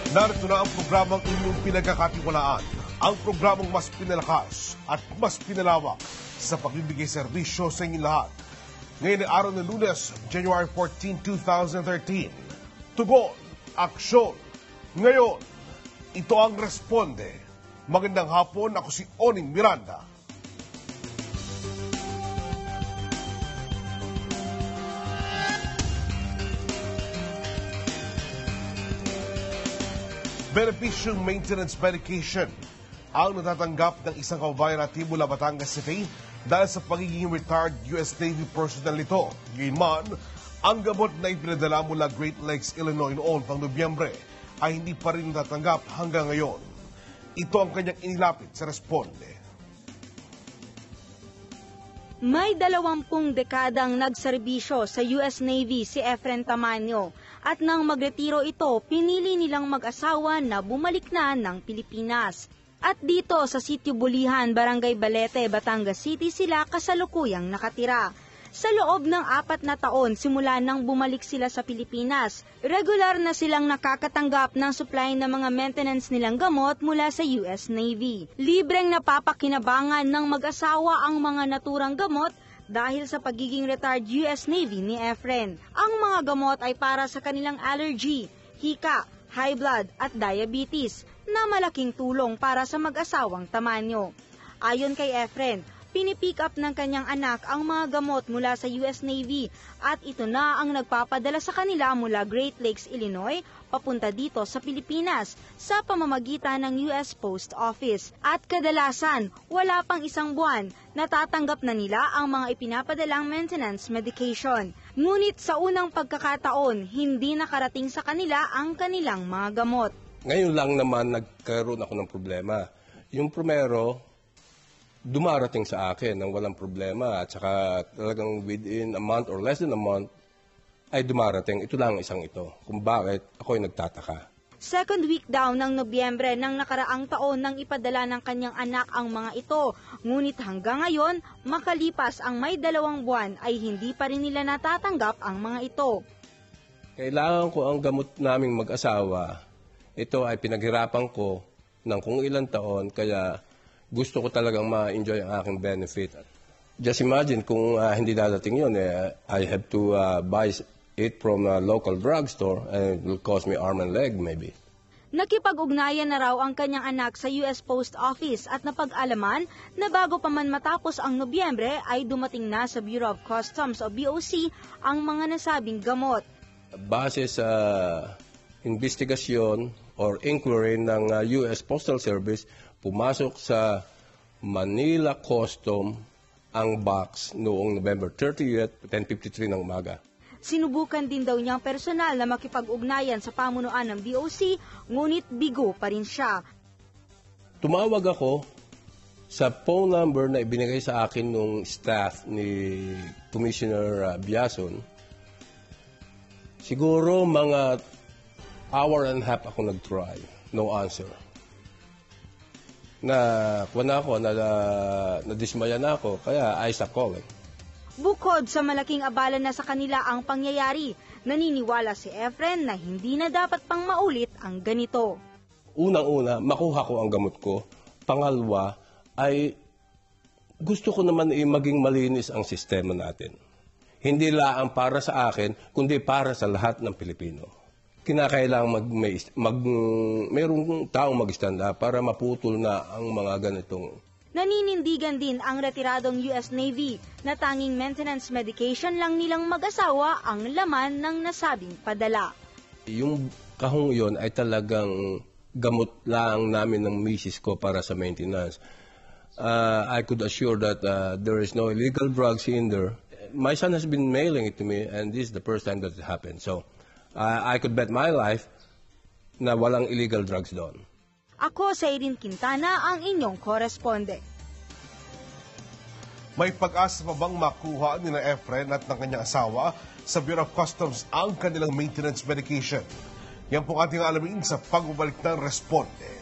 Narito na ang programang inyong pinagkakatiwalaan. Ang programang mas pinalakas at mas pinalawak sa pagbibigay serbisyo sa inyong lahat. Ngayon ay araw ng Lunes, January 14, 2013. Tugon, aksyon. Ngayon, ito ang Responde. Magandang hapon, ako si Oning Miranda. Beneficial Maintenance Medication ang natatanggap ng isang kababayan natin mula Batangas City dahil sa pagiging retired US Navy personnel nito. Gayunman, ang gamot na ipinadala mula Great Lakes, Illinois noong pang Nobyembre ay hindi pa rin natatanggap hanggang ngayon. Ito ang kanyang inilapit sa Responde. May 20 dekadang nagserbisyo sa US Navy si Efren Tamanio at nang magretiro ito, pinili nilang mag-asawa na bumalik na ng Pilipinas. At dito sa Sitio Bulihan, Barangay Balete, Batangas City sila kasalukuyang nakatira. Sa loob ng 4 na taon simula nang bumalik sila sa Pilipinas, regular na silang nakakatanggap ng supply ng mga maintenance nilang gamot mula sa US Navy. Libreng napapakinabangan ng mag-asawa ang mga naturang gamot dahil sa pagiging retired US Navy ni Efren. Ang mga gamot ay para sa kanilang allergy, hika, high blood at diabetes na malaking tulong para sa mag-asawang Tamanio. Ayon kay Efren, pinipick up ng kanyang anak ang mga gamot mula sa US Navy at ito na ang nagpapadala sa kanila mula Great Lakes, Illinois, papunta dito sa Pilipinas sa pamamagitan ng US Post Office. At kadalasan, wala pang isang buwan, natatanggap na nila ang mga ipinapadalang maintenance medication. Ngunit sa unang pagkakataon, hindi nakarating sa kanila ang kanilang mga gamot. Ngayon lang naman nagkaroon ako ng problema. Yung primero, dumarating sa akin ng walang problema at saka talagang within a month or less than a month ay dumarating. Ito lang isang ito. Kung bakit ako'y nagtataka. Second week daw ng Nobyembre ng nakaraang taon nang ipadala ng kanyang anak ang mga ito. Ngunit hanggang ngayon, makalipas ang may 2 buwan ay hindi pa rin nila natatanggap ang mga ito. Kailangan ko ang gamot naming mag-asawa. Ito ay pinaghirapan ko ng kung ilang taon kaya gusto ko talagang ma-enjoy ang aking benefit. Just imagine kung hindi dadating yun, I have to buy it from a local drugstore and it will cost me arm and leg maybe. Nakipag-ugnayan na raw ang kanyang anak sa US Post Office at napag-alaman na bago pa man matapos ang Nobyembre ay dumating na sa Bureau of Customs o BOC ang mga nasabing gamot. Base sa investigasyon or inquiry ng US Postal Service, pumasok sa Manila Custom ang box noong November 30th, 10:53 ng umaga. Sinubukan din daw niyang personal na makipag-ugnayan sa pamunuan ng BOC, ngunit bigo pa rin siya. Tumawag ako sa phone number na ibinigay sa akin nung staff ni Commissioner Biason. Siguro mga hour and a half ako nag-try. No answer. Nadismaya na ako, kaya I stopped calling. Bukod sa malaking abala na sa kanila ang pangyayari, naniniwala si Efren na hindi na dapat pang maulit ang ganito. Unang-una, makuha ko ang gamot ko. Pangalawa, ay gusto ko naman maging malinis ang sistema natin. Hindi lang para sa akin, kundi para sa lahat ng Pilipino. Kinakailangan mayroong taong mag-stand up para maputol na ang mga ganitong. Naninindigan din ang retiradong US Navy na tanging maintenance medication lang nilang mag-asawa ang laman ng nasabing padala. Yung kahong yon ay talagang gamot lang namin ng misis ko para sa maintenance. I could assure that there is no illegal drugs in there. My son has been mailing it to me and this is the first time that it happened. So I could bet my life na walang illegal drugs doon. Ako sa Irene Quintana, ang inyong koresponde. May pag-asa pa bang makuha ni na Efren at ng kanyang asawa sa Bureau of Customs ang kanilang maintenance medication? Yan po ating alamin sa pagbabalik ng Responde.